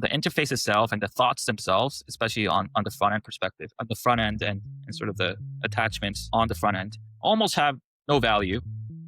the interface itself and the thoughts themselves, especially on the front end perspective, on the front end and sort of the attachments on the front end, almost have no value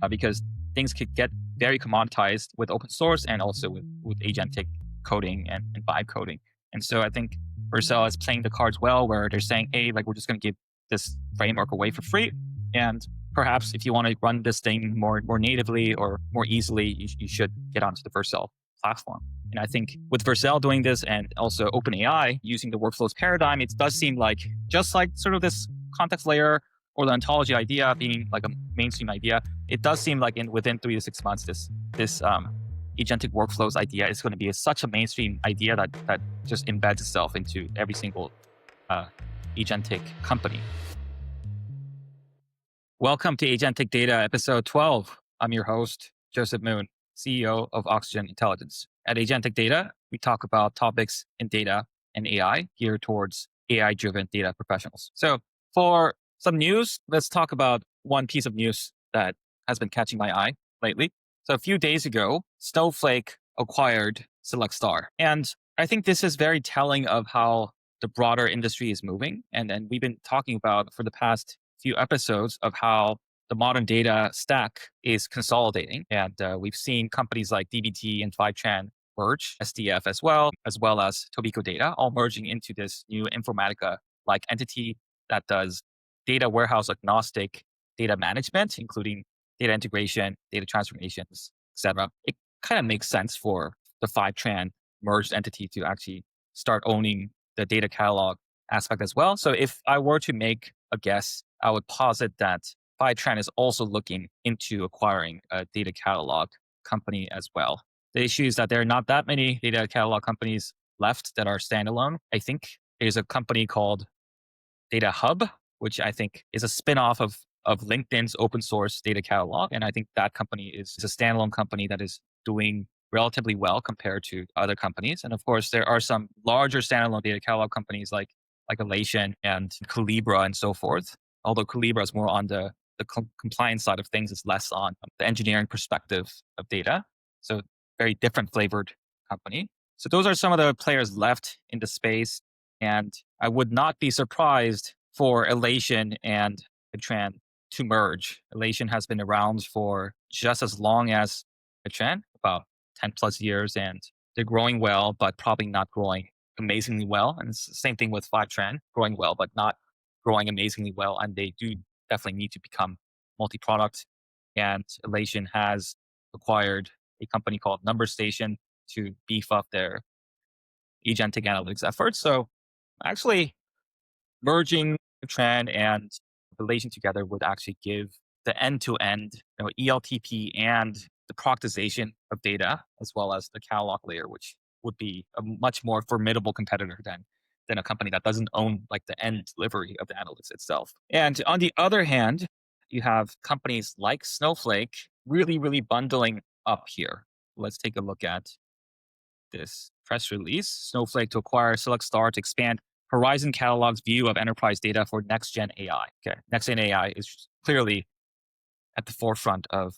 because things could get very commoditized with open source and also with agentic coding and vibe coding. And so I think Vercel is playing the cards well, where they're saying, hey, like we're just going to give this framework away for free. And perhaps if you want to run this thing more natively or more easily, you should get onto the Vercel platform. And I think with Vercel doing this and also OpenAI using the workflows paradigm, it does seem like just like sort of this context layer or the ontology idea being like a mainstream idea, it does seem like within 3 to 6 months, this agentic workflows idea is going to be such a mainstream idea that just embeds itself into every single agentic company. Welcome to Agentic Data, episode 12. I'm your host, Joseph Moon, CEO of Oxygen Intelligence. At Agentic Data, we talk about topics in data and AI geared towards AI-driven data professionals. So for some news, let's talk about one piece of news that has been catching my eye lately. So a few days ago, Snowflake acquired SelectStar. And I think this is very telling of how the broader industry is moving. And we've been talking about for the past few episodes of how the modern data stack is consolidating. And we've seen companies like dbt and Fivetran merge, SDF as well as Tobico Data, all merging into this new Informatica-like entity that does data warehouse agnostic data management, including data integration, data transformations, etc. It kind of makes sense for the Fivetran merged entity to actually start owning the data catalog aspect as well. So if I were to make a guess, I would posit that Fivetran is also looking into acquiring a data catalog company as well. The issue is that there are not that many data catalog companies left that are standalone. I think there's a company called Data Hub, which I think is a spin-off of LinkedIn's open source data catalog. And I think that company is a standalone company that is doing relatively well compared to other companies. And of course, there are some larger standalone data catalog companies like Elation and Calibra and so forth. Although Calibra is more on the compliance side of things, it's less on the engineering perspective of data. So very different flavored company. So those are some of the players left in the space. And I would not be surprised for Elation and Fivetran to merge. Elation has been around for just as long as Fivetran, about 10 plus years, and they're growing well, but probably not growing amazingly well. And it's the same thing with Fivetran, growing well, but not growing amazingly well. And they do definitely need to become multi-product. And Elation has acquired a company called NumberStation to beef up their agentic analytics efforts. So actually merging Fivetran and Elation together would actually give the end-to-end ELTP and the productization of data, as well as the catalog layer, which would be a much more formidable competitor than a company that doesn't own like the end delivery of the analytics itself. And on the other hand, you have companies like Snowflake really bundling up here. Let's take a look at this press release. Snowflake to acquire SelectStar to expand Horizon Catalog's view of enterprise data for next-gen AI. Okay, next-gen AI is clearly at the forefront of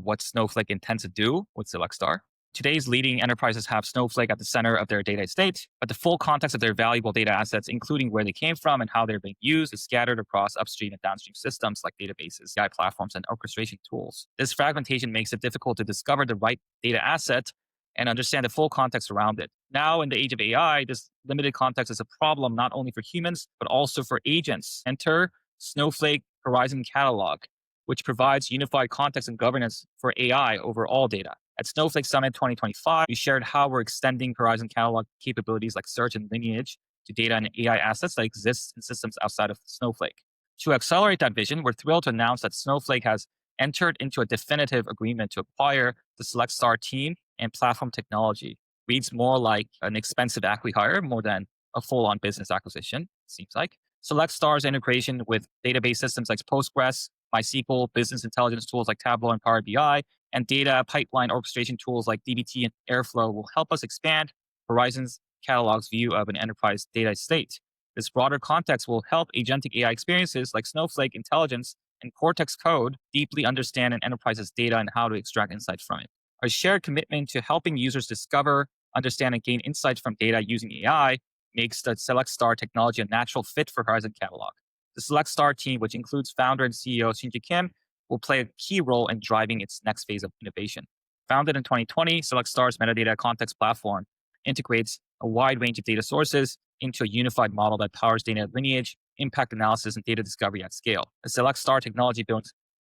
what Snowflake intends to do with SelectStar. Today's leading enterprises have Snowflake at the center of their data estate, but the full context of their valuable data assets, including where they came from and how they're being used, is scattered across upstream and downstream systems like databases, AI platforms, and orchestration tools. This fragmentation makes it difficult to discover the right data asset and understand the full context around it. Now, in the age of AI, this limited context is a problem not only for humans, but also for agents. Enter Snowflake Horizon Catalog, which provides unified context and governance for AI over all data. At Snowflake Summit 2025, we shared how we're extending Horizon Catalog capabilities like search and lineage to data and AI assets that exist in systems outside of Snowflake. To accelerate that vision, we're thrilled to announce that Snowflake has entered into a definitive agreement to acquire the SelectStar team and platform technology. Reads more like an expensive acqui-hire more than a full-on business acquisition, seems like. SelectStar's integration with database systems like Postgres, MySQL, business intelligence tools like Tableau and Power BI, and data pipeline orchestration tools like dbt and Airflow will help us expand Horizon's catalog's view of an enterprise data estate. This broader context will help agentic AI experiences like Snowflake Intelligence and Cortex Code deeply understand an enterprise's data and how to extract insights from it. Our shared commitment to helping users discover understand and gain insights from data using AI makes the SelectStar technology a natural fit for Horizon Catalog. The SelectStar team, which includes founder and CEO Shinji Kim, will play a key role in driving its next phase of innovation. Founded in 2020, SelectStar's metadata context platform integrates a wide range of data sources into a unified model that powers data lineage, impact analysis, and data discovery at scale. The SelectStar technology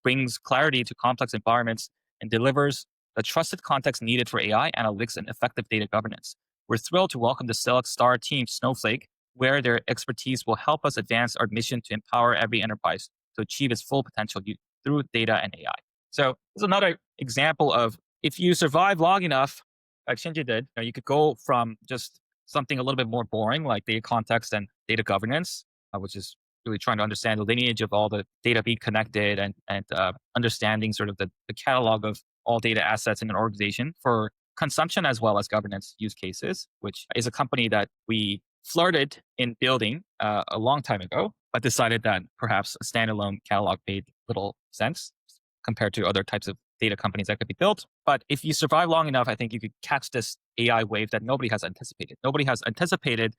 brings clarity to complex environments and delivers the trusted context needed for AI analytics and effective data governance. We're thrilled to welcome the SelectStar team, Snowflake, where their expertise will help us advance our mission to empower every enterprise to achieve its full potential through data and AI. So this is another example of if you survive long enough, like Shinji did, you could go from just something a little bit more boring like data context and data governance, which is really trying to understand the lineage of all the data being connected and understanding sort of the catalog of all data assets in an organization for consumption as well as governance use cases, which is a company that we flirted in building a long time ago, but decided that perhaps a standalone catalog made little sense compared to other types of data companies that could be built. But if you survive long enough, I think you could catch this AI wave that nobody has anticipated. Nobody has anticipated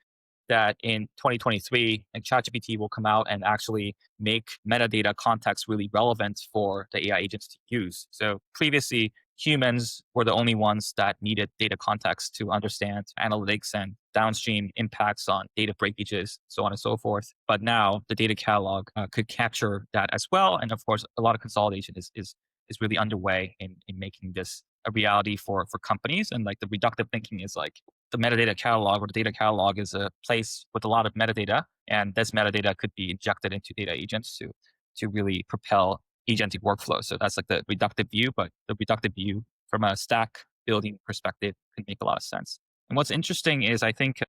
that in 2023, like ChatGPT will come out and actually make metadata context really relevant for the AI agents to use. So previously, humans were the only ones that needed data context to understand analytics and downstream impacts on data breakages, so on and so forth. But now the data catalog could capture that as well. And of course, a lot of consolidation is really underway in making this a reality for companies. And like the reductive thinking is like the metadata catalog or the data catalog is a place with a lot of metadata. And this metadata could be injected into data agents to really propel agentic workflow. So that's like the reductive view, but the reductive view from a stack building perspective can make a lot of sense. And what's interesting is I think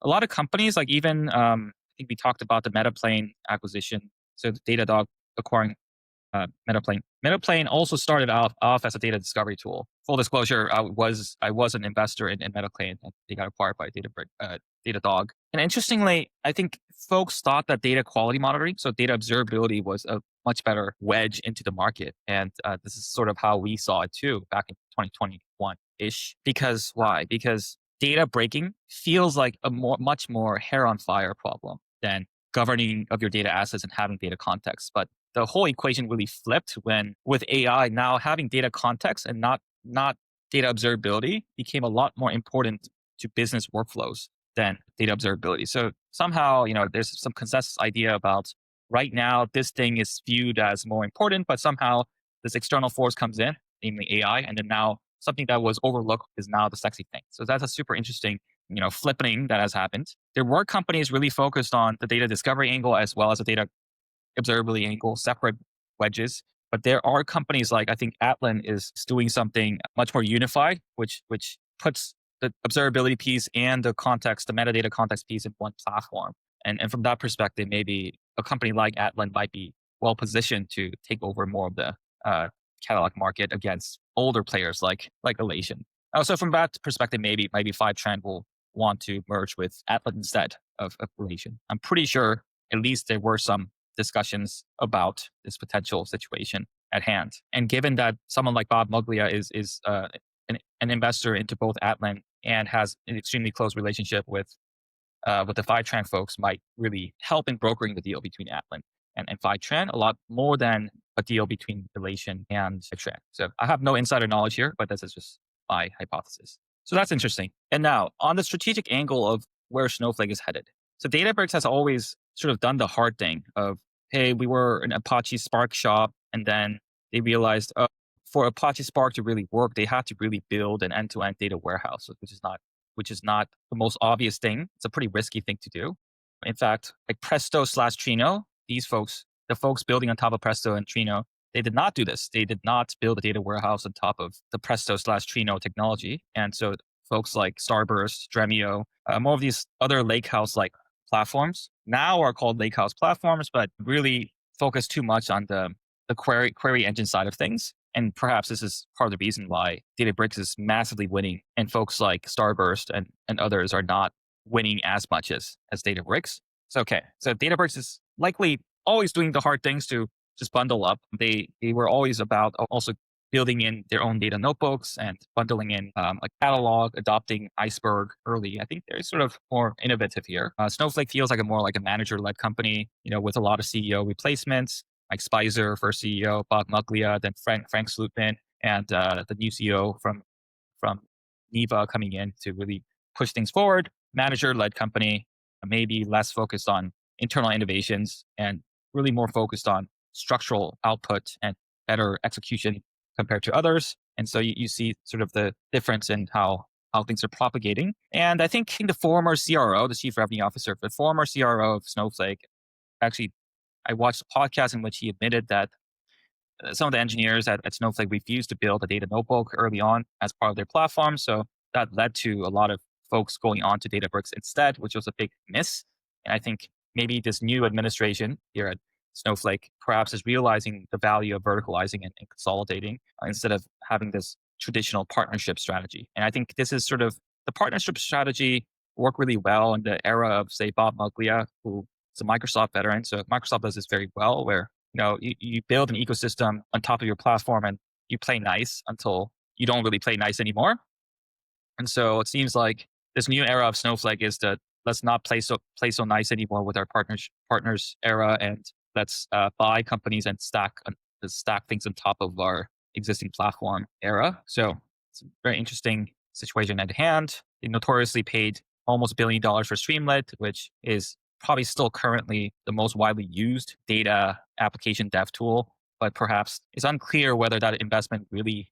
a lot of companies, like even I think we talked about the Metaplane acquisition. So the Datadog acquiring Metaplane. Metaplane also started off as a data discovery tool. Full disclosure, I was an investor in Metaplane, and they got acquired by Datadog. And interestingly, I think folks thought that data quality monitoring, so data observability, was a much better wedge into the market. And this is sort of how we saw it too back in 2021-ish. Because why? Because data breaking feels like a much more hair on fire problem than governing of your data assets and having data context. But the whole equation really flipped when with AI now having data context and not data observability became a lot more important to business workflows than data observability. So somehow, there's some consensus idea about right now this thing is viewed as more important, but somehow this external force comes in, namely AI, and then now something that was overlooked is now the sexy thing. So that's a super interesting, flipping that has happened. There were companies really focused on the data discovery angle as well as the data observability angle, separate wedges. But there are companies like I think Atlan is doing something much more unified, which puts the observability piece and the context, the metadata context piece in one platform. And from that perspective, maybe a company like Atlan might be well positioned to take over more of the catalog market against older players like Elation. So from that perspective, maybe Fivetran will want to merge with Atlan instead of Elation. I'm pretty sure at least there were some discussions about this potential situation at hand. And given that someone like Bob Muglia is an investor into both Atlan and has an extremely close relationship with the Fivetran folks, might really help in brokering the deal between Atlan and Fivetran a lot more than a deal between Elation and Fivetran. So I have no insider knowledge here, but this is just my hypothesis. So that's interesting. And now on the strategic angle of where Snowflake is headed. So Databricks has always sort of done the hard thing of, hey, we were an Apache Spark shop, and then they realized for Apache Spark to really work, they had to really build an end-to-end data warehouse, which is not the most obvious thing. It's a pretty risky thing to do. In fact, like Presto/Trino, the folks building on top of Presto and Trino, they did not do this. They did not build a data warehouse on top of the Presto/Trino technology. And so folks like Starburst, Dremio, more of these other lakehouse-like platforms now are called lakehouse platforms, but really focus too much on the query engine side of things. And perhaps this is part of the reason why Databricks is massively winning and folks like Starburst and others are not winning as much as Databricks. So, okay. So Databricks is likely always doing the hard things to just bundle up. They were always about also building in their own data notebooks and bundling in a catalog, adopting Iceberg early. I think they're sort of more innovative here. Snowflake feels like a more like a manager-led company, with a lot of CEO replacements, like Spicer first CEO, Bob Muglia, then Frank Slootman, and the new CEO from Neva coming in to really push things forward. Manager-led company, maybe less focused on internal innovations and really more focused on structural output and better execution compared to others. And so you see sort of the difference in how things are propagating. And I think the former CRO, the chief revenue officer, the former CRO of Snowflake, actually, I watched a podcast in which he admitted that some of the engineers at Snowflake refused to build a data notebook early on as part of their platform. So that led to a lot of folks going on to Databricks instead, which was a big miss. And I think maybe this new administration here at Snowflake perhaps is realizing the value of verticalizing and consolidating instead of having this traditional partnership strategy. And I think this is sort of the partnership strategy worked really well in the era of, say, Bob Muglia, who is a Microsoft veteran. So Microsoft does this very well, where you build an ecosystem on top of your platform and you play nice until you don't really play nice anymore. And so it seems like this new era of Snowflake is that let's not play so nice anymore with our partners era, and let's buy companies and stack things on top of our existing platform era. So it's a very interesting situation at hand. They notoriously paid almost $1 billion for Streamlit, which is probably still currently the most widely used data application dev tool, but perhaps it's unclear whether that investment really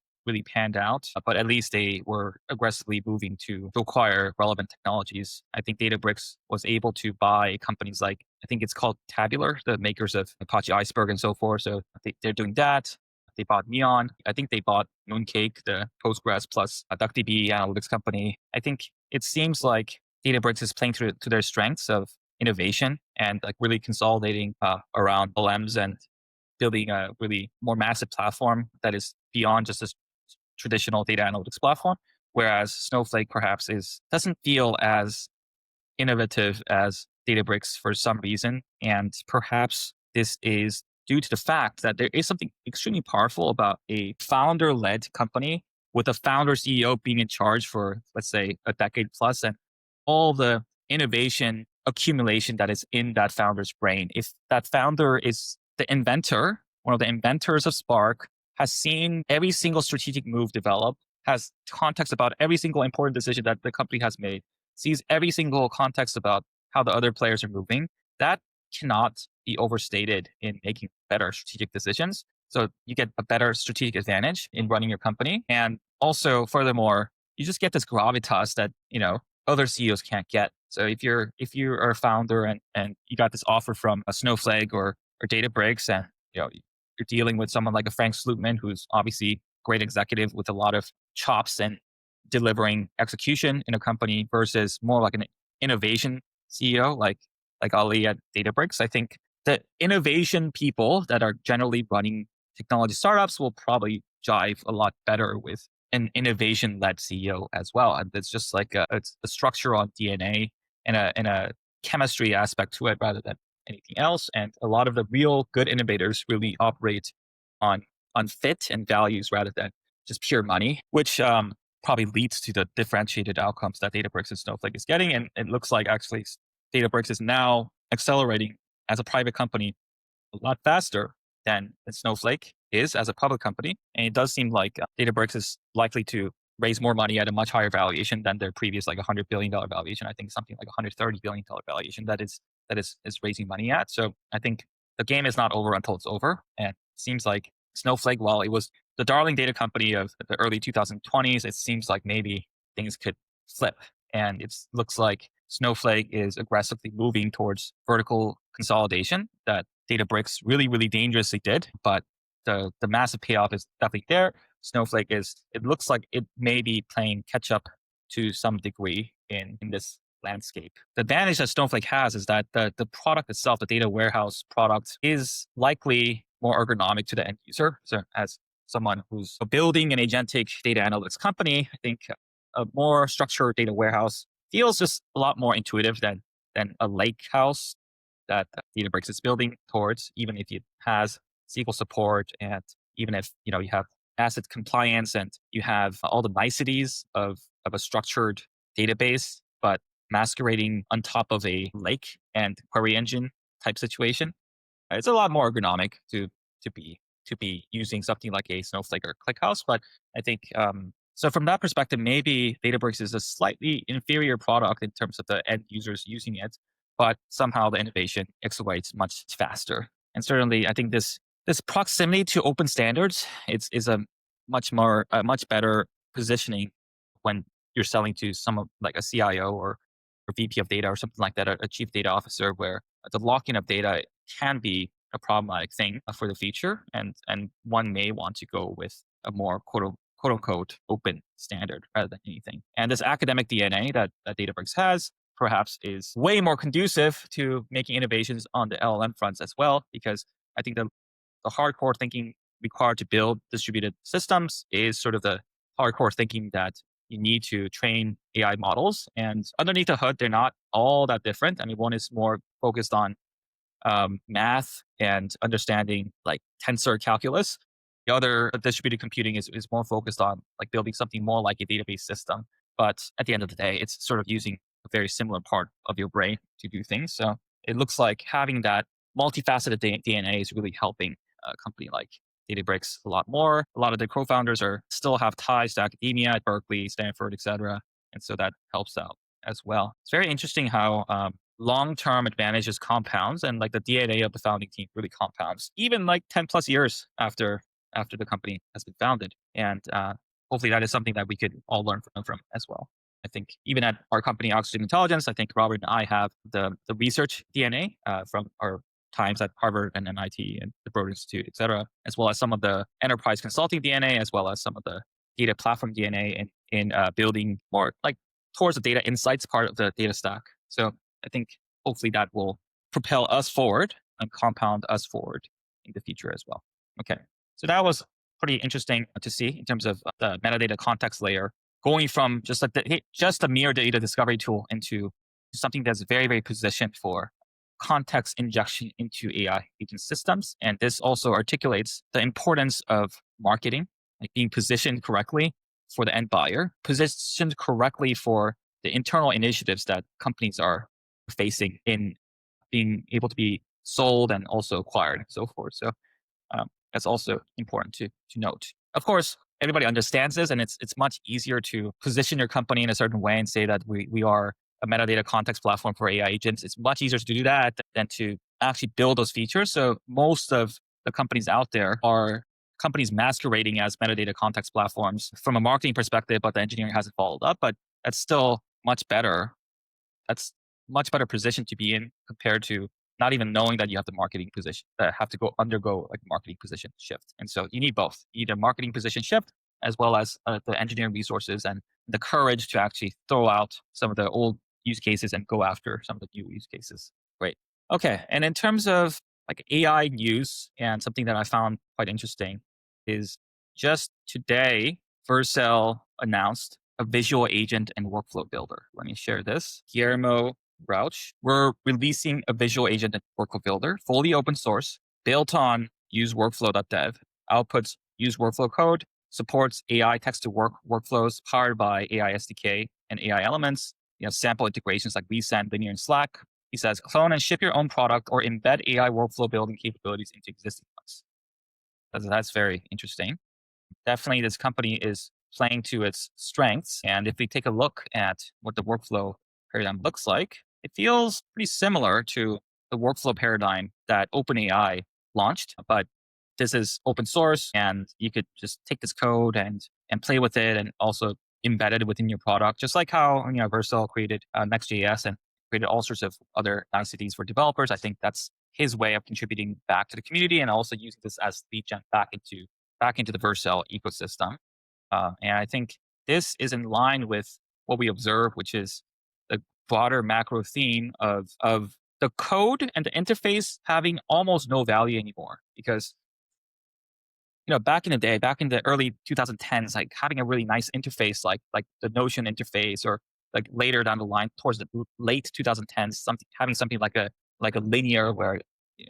panned out. But at least they were aggressively moving to acquire relevant technologies. I think Databricks was able to buy companies like, I think it's called Tabular, the makers of Apache Iceberg and so forth. So they're doing that. They bought Neon. I think they bought Mooncake, the Postgres plus DuckDB analytics company. I think it seems like Databricks is playing to their strengths of innovation and like really consolidating around LMs and building a really more massive platform that is beyond just this traditional data analytics platform. Whereas Snowflake perhaps doesn't feel as innovative as Databricks for some reason. And perhaps this is due to the fact that there is something extremely powerful about a founder-led company with a founder CEO being in charge for, let's say, a decade plus, and all the innovation accumulation that is in that founder's brain. If that founder is the inventor, one of the inventors of Spark, has seen every single strategic move develop, has context about every single important decision that the company has made, sees every single context about how the other players are moving, that cannot be overstated in making better strategic decisions. So you get a better strategic advantage in running your company. And also, furthermore, you just get this gravitas that, other CEOs can't get. So if you're a founder and you got this offer from a Snowflake or Databricks, and you're dealing with someone like a Frank Slootman, who's obviously a great executive with a lot of chops and delivering execution in a company, versus more like an innovation CEO like Ali at Databricks. I think the innovation people that are generally running technology startups will probably jive a lot better with an innovation-led CEO as well. And it's just like it's a structural DNA and a chemistry aspect to it rather than anything else. And a lot of the real good innovators really operate on fit and values rather than just pure money, which probably leads to the differentiated outcomes that Databricks and Snowflake is getting. And it looks like actually Databricks is now accelerating as a private company a lot faster than Snowflake is as a public company. And it does seem like Databricks is likely to raise more money at a much higher valuation than their previous like $100 billion valuation. I think something like $130 billion valuation that is raising money at. So I think the game is not over until it's over. And it seems like Snowflake, while it was the darling data company of the early 2020s, it seems like maybe things could flip. And it looks like Snowflake is aggressively moving towards vertical consolidation that Databricks really, really dangerously did. But the massive payoff is definitely there. Snowflake it looks like it may be playing catch up to some degree in this landscape. The advantage that Snowflake has is that the product itself, the data warehouse product, is likely more ergonomic to the end user. So as someone who's building an agentic data analytics company, I think a more structured data warehouse feels just a lot more intuitive than a lake house that Databricks is building towards, even if it has SQL support and even if you have asset compliance and you have all the niceties of a structured database, but masquerading on top of a lake and query engine type situation. It's a lot more ergonomic to be to be using something like a Snowflake or ClickHouse. But I think so. From that perspective, maybe Databricks is a slightly inferior product in terms of the end users using it, but somehow the innovation accelerates much faster. And certainly, I think this proximity to open standards is a much better positioning when you're selling to someone like a CIO or VP of data or something like that, a chief data officer, where the lock-in of data can be a problematic thing for the future, and one may want to go with a more quote unquote open standard rather than anything. And this academic DNA that Databricks has perhaps is way more conducive to making innovations on the LLM fronts as well, because I think the hardcore thinking required to build distributed systems is sort of the hardcore thinking that you need to train AI models. And underneath the hood, they're not all that different. I mean, one is more focused on math and understanding like tensor calculus. The other distributed computing is more focused on like building something more like a database system. But at the end of the day, it's sort of using a very similar part of your brain to do things. So it looks like having that multifaceted DNA is really helping a company like Databricks a lot more. A lot of the co-founders are still have ties to academia at Berkeley, Stanford, etc. And so that helps out as well. It's very interesting how long-term advantages compounds and like the DNA of the founding team really compounds, even like 10 plus years after the company has been founded. And hopefully that is something that we could all learn from as well. I think even at our company, Oxygen Intelligence, I think Robert and I have the research DNA from our times at Harvard and MIT and the Broad Institute, et cetera, as well as some of the enterprise consulting DNA, as well as some of the data platform DNA in building more like towards the data insights part of the data stack. So I think hopefully that will propel us forward and compound us forward in the future as well. Okay. So that was pretty interesting to see in terms of the metadata context layer going from just like just a mere data discovery tool into something that's very, very positioned for context injection into AI agent systems. And this also articulates the importance of marketing, like being positioned correctly for the end buyer, positioned correctly for the internal initiatives that companies are facing in being able to be sold and also acquired and so forth. So that's also important to note. Of course, everybody understands this, and it's much easier to position your company in a certain way and say that we are a metadata context platform for AI agents. It's much easier to do that than to actually build those features. So most of the companies out there are companies masquerading as metadata context platforms from a marketing perspective, but the engineering hasn't followed up. But that's still much better. That's much better position to be in compared to not even knowing that you have the marketing position, that have to undergo like marketing position shift. And so you need both, either marketing position shift as well as the engineering resources and the courage to actually throw out some of the old use cases and go after some of the new use cases. Great. Okay. And in terms of like AI news, and something that I found quite interesting is just today, Vercel announced a visual agent and workflow builder. Let me share this. Guillermo Rauch, we're releasing a visual agent and workflow builder, fully open source, built on use workflow.dev, outputs use workflow code, supports AI text to work workflows powered by AI SDK and AI elements, sample integrations like vSend, Linear, and Slack. He says, clone and ship your own product or embed AI workflow building capabilities into existing ones. That's very interesting. Definitely, this company is playing to its strengths. And if we take a look at what the workflow paradigm looks like, it feels pretty similar to the workflow paradigm that OpenAI launched. But this is open source, and you could just take this code and play with it, and also embed it within your product, just like how Vercel created Next.js and created all sorts of other niceties for developers. I think that's his way of contributing back to the community and also using this as lead gen back into the Vercel ecosystem. And I think this is in line with what we observe, which is the broader macro theme of the code and the interface having almost no value anymore. Because back in the day, back in the early 2010s, like having a really nice interface, like the Notion interface, or like later down the line towards the late 2010s, having something like a Linear, where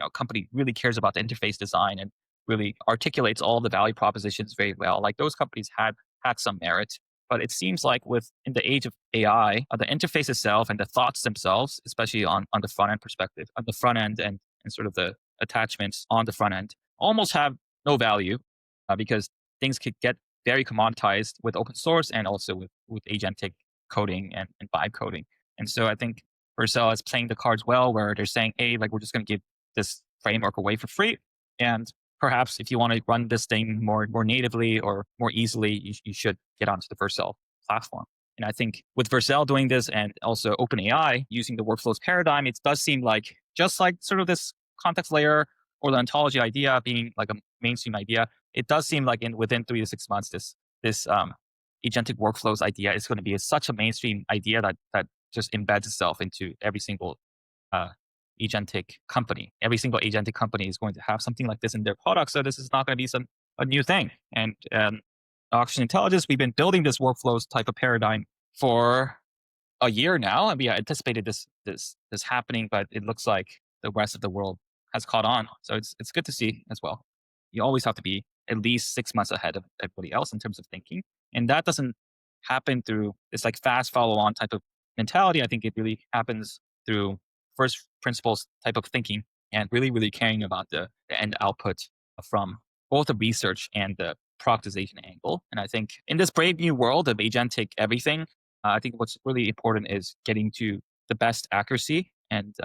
a company really cares about the interface design and really articulates all the value propositions very well. Like those companies had some merit, but it seems like with in the age of AI, the interface itself and the thoughts themselves, especially on the front end perspective, on the front end and sort of the attachments on the front end, almost have no value because things could get very commoditized with open source and also with agentic coding and vibe coding. And so I think Vercel is playing the cards well, where they're saying, hey, like we're just going to give this framework away for free. And perhaps if you want to run this thing more natively or more easily, you should get onto the Vercel platform. And I think with Vercel doing this and also OpenAI using the workflows paradigm, it does seem like just like sort of this context layer or the ontology idea being like a mainstream idea, it does seem like within 3 to 6 months, this agentic workflows idea is going to be such a mainstream idea that just embeds itself into every single uh, agentic company. Every single agentic company is going to have something like this in their product. So this is not going to be a new thing. And Oxygen Intelligence, we've been building this workflows type of paradigm for a year now, and we anticipated this happening, but it looks like the rest of the world has caught on. So it's good to see as well. You always have to be at least 6 months ahead of everybody else in terms of thinking, and that doesn't happen through this like fast follow on type of mentality. I think it really happens through first principles type of thinking and really caring about the end output from both the research and the productization angle. And I think in this brave new world of agentic everything, I think what's really important is getting to the best accuracy and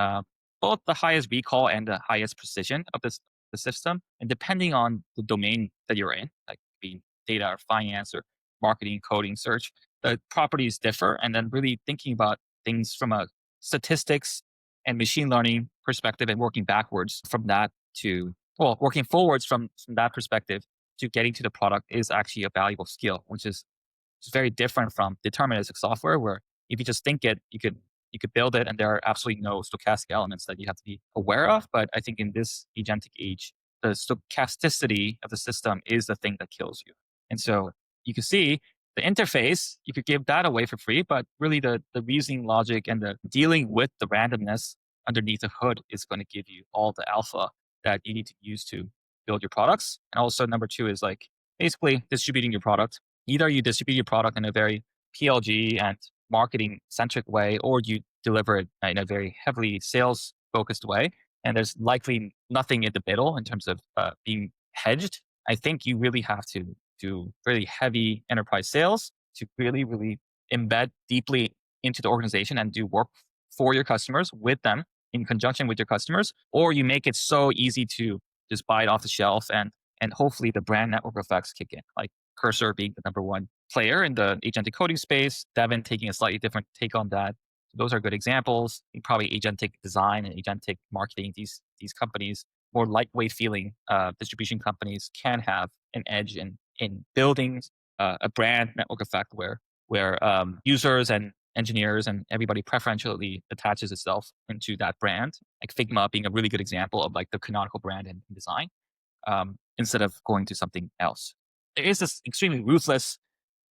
both the highest recall and the highest precision of the system. And depending on the domain that you're in, like being data or finance or marketing, coding, search, the properties differ. And then really thinking about things from a statistics and machine learning perspective and working backwards from that to, well, working forwards from that perspective to getting to the product is actually a valuable skill, which is it's very different from deterministic software, where if you just think it, you could build it, and there are absolutely no stochastic elements that you have to be aware of. But I think in this agentic age, the stochasticity of the system is the thing that kills you. And so you can see the interface, you could give that away for free, but really the reasoning logic and the dealing with the randomness underneath the hood is going to give you all the alpha that you need to use to build your products. And also number two is like basically distributing your product. Either you distribute your product in a very PLG and marketing centric way, or you deliver it in a very heavily sales focused way. And there's likely nothing in the middle in terms of being hedged. I think you really have to do really heavy enterprise sales to really embed deeply into the organization and do work for your customers with them in conjunction with your customers, or you make it so easy to just buy it off the shelf and hopefully the brand network effects kick in. Like Cursor being the number one player in the agentic coding space, Devin taking a slightly different take on that. Those are good examples. Probably agentic design and agentic marketing, these companies, more lightweight feeling distribution companies can have an edge in building a brand network effect where users and engineers and everybody preferentially attaches itself into that brand. Like Figma being a really good example of like the canonical brand in design, instead of going to something else. There is this extremely ruthless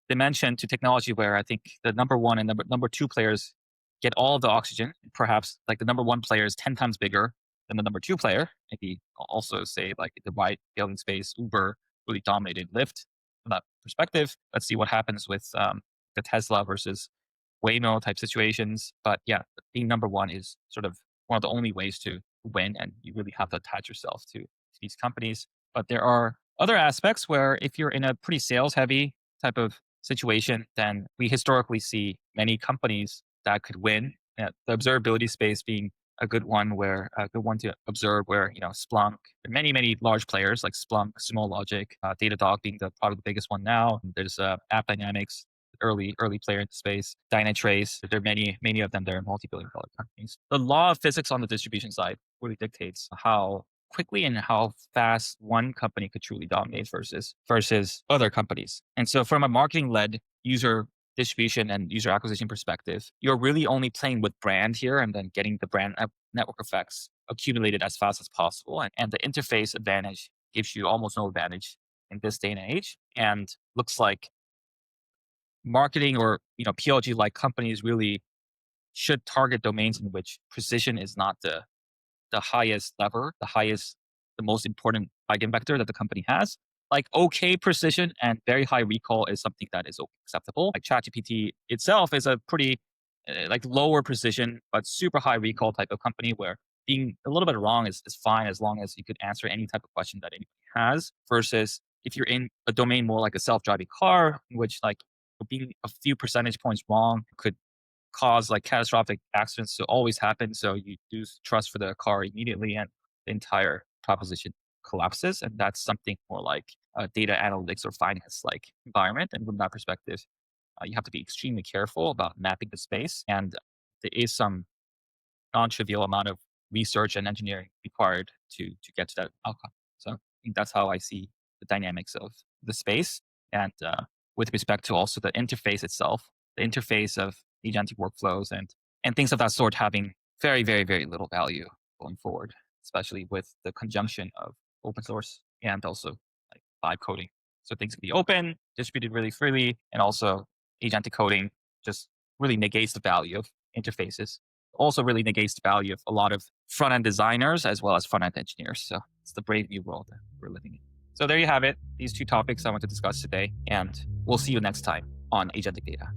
dimension to technology where I think the number one and number two players get all of the oxygen. Perhaps like the number one player is 10 times bigger than the number two player. Maybe also say like the wide building space, Uber really dominated Lyft from that perspective. Let's see what happens with the Tesla versus Waymo type situations. But yeah, being number one is sort of one of the only ways to win, and you really have to attach yourself to these companies. But there are other aspects where if you're in a pretty sales heavy type of situation, then we historically see many companies that could win. The observability space being a good one to observe where, Splunk, there are many large players like Splunk, Sumo Logic, Datadog being probably the biggest one now. There's App Dynamics, early player in the space, Dynatrace. There are many of them. They're multi-billion-dollar companies. The law of physics on the distribution side really dictates how quickly and how fast one company could truly dominate versus other companies. And so from a marketing-led user distribution and user acquisition perspective, you're really only playing with brand here and then getting the brand network effects accumulated as fast as possible. And the interface advantage gives you almost no advantage in this day and age. And looks like marketing or PLG like companies really should target domains in which precision is not the highest lever, the most important eigenvector that the company has. Like okay precision and very high recall is something that is acceptable. Like ChatGPT itself is a pretty like lower precision but super high recall type of company where being a little bit wrong is fine as long as you could answer any type of question that anybody has. Versus if you're in a domain more like a self-driving car, in which like being a few percentage points wrong could cause like catastrophic accidents to always happen. So you lose trust for the car immediately and the entire proposition collapses. And that's something more like a data analytics or finance like environment. And from that perspective, you have to be extremely careful about mapping the space. And there is some non-trivial amount of research and engineering required to get to that outcome. So I think that's how I see the dynamics of the space. And with respect to also the interface itself, the interface of agentic workflows and things of that sort having very, very, very little value going forward, especially with the conjunction of open source and also like vibe coding. So things can be open, distributed really freely, and also agentic coding just really negates the value of interfaces. Also really negates the value of a lot of front-end designers as well as front-end engineers. So it's the brave new world that we're living in. So there you have it. These two topics I want to discuss today, and we'll see you next time on Agentic Data.